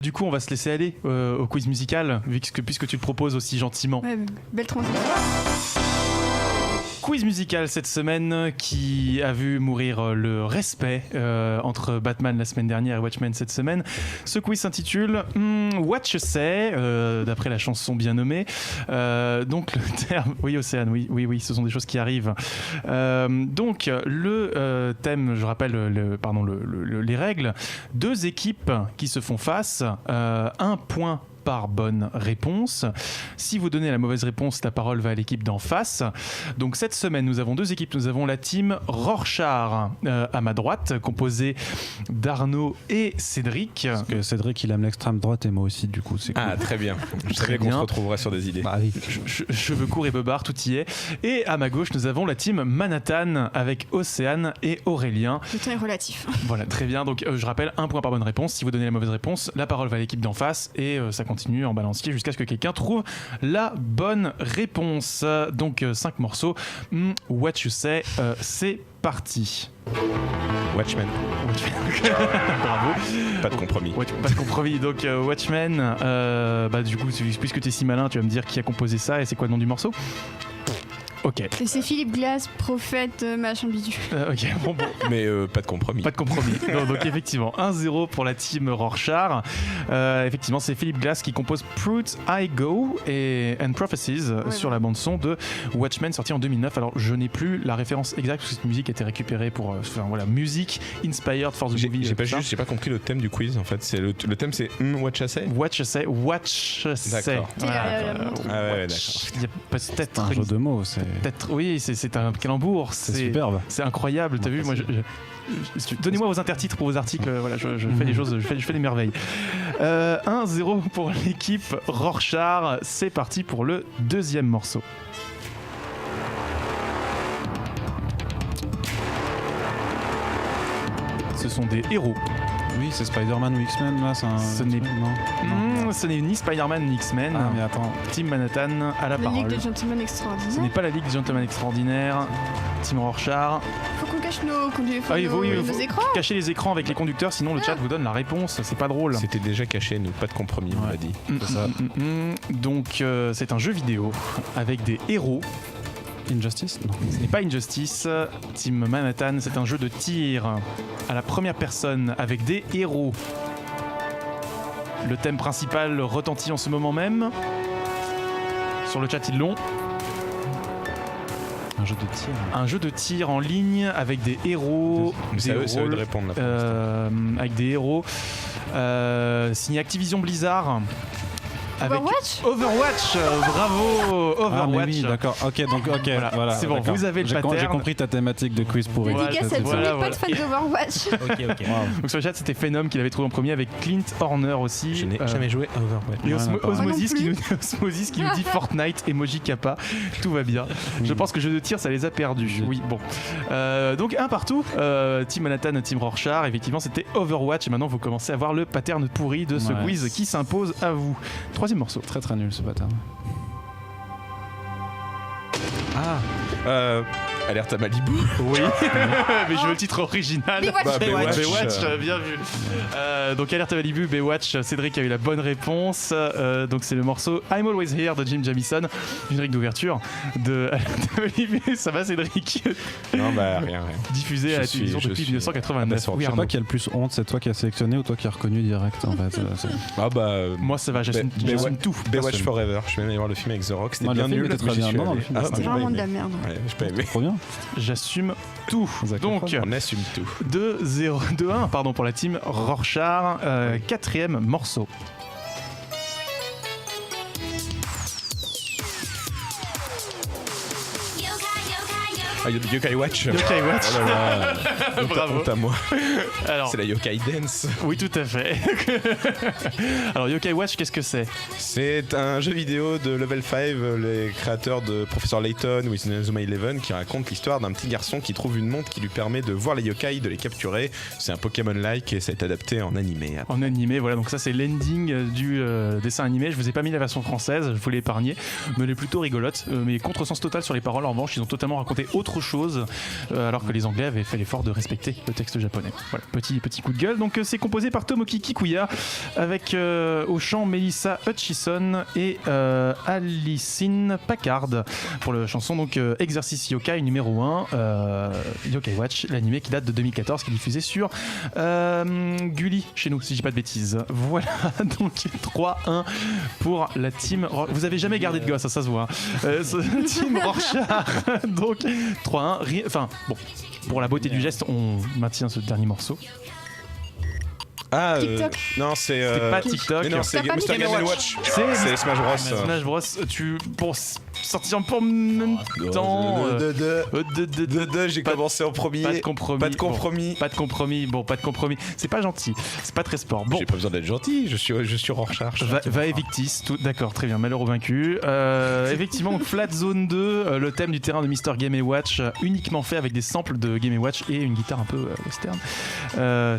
Du coup, on va se laisser aller au quiz musical, puisque tu le proposes aussi gentiment. Ouais, belle transition. Quiz musical cette semaine qui a vu mourir le respect entre Batman la semaine dernière et Watchmen cette semaine. Ce quiz s'intitule What You Say, d'après la chanson bien nommée. Donc le terme... Oui, Océane, oui, ce sont des choses qui arrivent. Donc le thème, je rappelle les règles. 2 équipes qui se font face, 1 point par bonne réponse. Si vous donnez la mauvaise réponse, la parole va à l'équipe d'en face. Donc cette semaine, nous avons 2 équipes. Nous avons la team Rorschach à ma droite, composée d'Arnaud et Cédric. Parce que Cédric, il aime l'extrême droite et moi aussi, du coup, c'est cool. Ah, très bien. Je savais qu'on se retrouverait sur des idées. Bah oui. Cheveux courts et beubard, tout y est. Et à ma gauche, nous avons la team Manhattan avec Océane et Aurélien. Le temps est relatif. Voilà, très bien. Donc je rappelle, 1 point par bonne réponse. Si vous donnez la mauvaise réponse, la parole va à l'équipe d'en face et ça continue en balancier jusqu'à ce que quelqu'un trouve la bonne réponse. Donc 5 morceaux. What You Say, c'est parti. Watchmen. Bravo. Pas de compromis. Pas de compromis. Donc Watchmen, du coup, puisque tu es si malin, tu vas me dire qui a composé ça et c'est quoi le nom du morceau? Ok. Et c'est Philippe Glass, prophète, machin bidu. Ok, bon. Mais pas de compromis. Pas de compromis. Donc effectivement, 1-0 pour la team Rorschach. Effectivement, c'est Philippe Glass qui compose Fruit I Go and Prophecies sur la bande son de Watchmen sorti en 2009. Alors je n'ai plus la référence exacte parce que cette musique a été récupérée pour musique inspired for the movie. J'ai pas compris le thème du quiz en fait. C'est le thème c'est What You Say. What You Say. D'accord. Ouais, d'accord. Il y a peut-être un jeu de mots, oui, c'est un calembour. C'est superbe. C'est incroyable. T'as vu, moi, donnez-moi vos intertitres pour vos articles. Voilà, je fais des choses, je fais des merveilles. 1-0 pour l'équipe Rorschach. C'est parti pour le 2e morceau. Ce sont des héros. Oui, c'est Spider-Man ou X-Men là, ce n'est ni Spider-Man ni X-Men. Ah mais attends. Team Manhattan à la parole. La Ligue des Gentlemen Extraordinaires. Ce n'est pas la Ligue des Gentlemen Extraordinaires. Team Rorschach. Faut qu'on cache nos écrans. Cacher les écrans avec les conducteurs, sinon le chat vous donne la réponse. C'est pas drôle. C'était déjà caché, nous, pas de compromis, on l'a dit. C'est ça. Donc c'est un jeu vidéo avec des héros. Injustice? Non. Ce n'est pas Injustice. Team Manhattan, c'est un jeu de tir à la première personne avec des héros. Le thème principal retentit en ce moment même. Sur le chat, ils l'ont. Un jeu de tir. Un jeu de tir en ligne avec des héros. C'est à eux de répondre là. Avec des héros. Signé Activision Blizzard. Avec Overwatch, bravo Overwatch. Ah mais oui, d'accord. Ok, voilà. C'est bon, d'accord. vous avez le pattern. J'ai compris ta thématique de quiz pour dédicace à tous les potes fans d'Overwatch. Ok. Wow. Donc sur le chat, c'était Phenom qui l'avait trouvé en premier avec Clint Horner aussi. Je n'ai jamais joué à Overwatch. Et Osmosis qui nous dit Fortnite, emoji kappa. Tout va bien. Je pense que jeu de tir, ça les a perdus. Oui, bon. Donc un partout. Team Manhattan, Team Rorschach. Effectivement, c'était Overwatch. Et maintenant, vous commencez à voir le pattern pourri de ce quiz qui s'impose à vous. 3e morceau. Très très nul ce pattern. Alerte à Malibu. Oui, mais je veux le titre original. Baywatch, bien vu. Donc Alerte à Malibu, Baywatch, Cédric a eu la bonne réponse. Donc c'est le morceau I'm Always Here de Jim Jamison, générique d'ouverture de Alerte à Malibu. Ça va Cédric? Non rien. Diffusé à la télévision depuis 1989. Je sais pas qui a le plus honte, c'est toi qui as sélectionné ou toi qui as reconnu direct en fait. Moi ça va, j'assume tout. Baywatch Forever, je suis même allé voir le film avec The Rock, c'était bien nul. C'était vraiment de la merde. J'ai pas aimé. Trop bien. J'assume tout. Donc on assume tout. 2-1 pour la team Rorschach. 4e morceau. Yokai Watch. Yokai Watch. Oh là là. Bravo. Honte à moi. Alors, c'est la Yokai Dance. Oui, tout à fait. Alors, Yokai Watch, qu'est-ce que c'est? C'est un jeu vidéo de Level 5, les créateurs de Professor Layton ou Inazuma Eleven, qui raconte l'histoire d'un petit garçon qui trouve une montre qui lui permet de voir les yokai, de les capturer. C'est un Pokémon-like et ça a été adapté en animé. En animé, voilà. Donc ça, c'est l'ending du dessin animé. Je vous ai pas mis la version française, je vous l'ai épargné, mais elle est plutôt rigolote. Mais contresens total sur les paroles. En revanche, ils ont totalement raconté autre autre chose, alors que les Anglais avaient fait l'effort de respecter le texte japonais. Voilà, petit coup de gueule. Donc c'est composé par Tomoki Kikuya avec au chant Melissa Hutchison et Alicine Packard pour la chanson donc Exercice Yokai numéro 1, Yokai Watch, l'animé qui date de 2014, qui est diffusé sur Gulli chez nous, si je dis pas de bêtises. Voilà, donc 3-1 pour la team. Vous avez jamais gardé de gosse, ça se voit. Team Rorschach. Donc 3-1. Enfin, bon, pour la beauté du geste, on maintient ce dernier morceau. Ah, TikTok. Non, c'est. C'était pas TikTok. Mais non, c'est Mr. Game & Watch. C'est Smash Bros. Smash Bros. Pour sortir en même temps. J'ai commencé en premier. Pas de compromis. Pas de compromis. Bon, pas de compromis. Bon, pas de compromis. C'est pas gentil. C'est pas très sport. Bon. J'ai pas besoin d'être gentil. Je suis en recherche. Va Evictis. D'accord, très bien. Malheureux vaincu. Effectivement, Flat Zone 2, le thème du terrain de Mr. Game & Watch, uniquement fait avec des samples de Game & Watch et une guitare un peu western,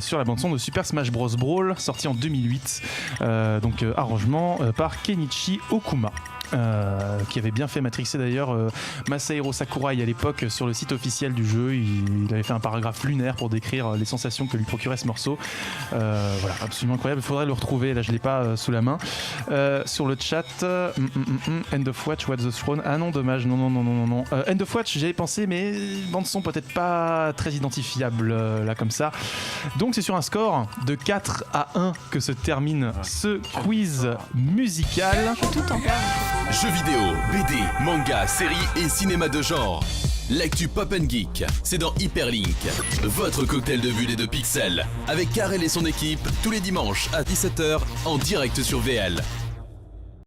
sur la bande-son de Super Smash Bros. Brawl, sorti en 2008. Donc, arrangement par Kenichi Okuma. Qui avait bien fait matrixer d'ailleurs Masahiro Sakurai à l'époque sur le site officiel du jeu. Il avait fait un paragraphe lunaire pour décrire les sensations que lui procurait ce morceau. Voilà, absolument incroyable. Il faudrait le retrouver, là je l'ai pas sous la main. Sur le chat, End of Watch, What's the Throne. Ah non, dommage, non. End of Watch, j'y avais pensé, mais bande son peut-être pas très identifiable là comme ça. Donc c'est sur un score de 4-1 que se termine ce quiz musical. Tout en parle. Jeux vidéo, BD, manga, séries et cinéma de genre. L'actu Pop & Geek, c'est dans Hyperlink, votre cocktail de bulles et de pixels, avec Karel et son équipe, tous les dimanches à 17h en direct sur VL.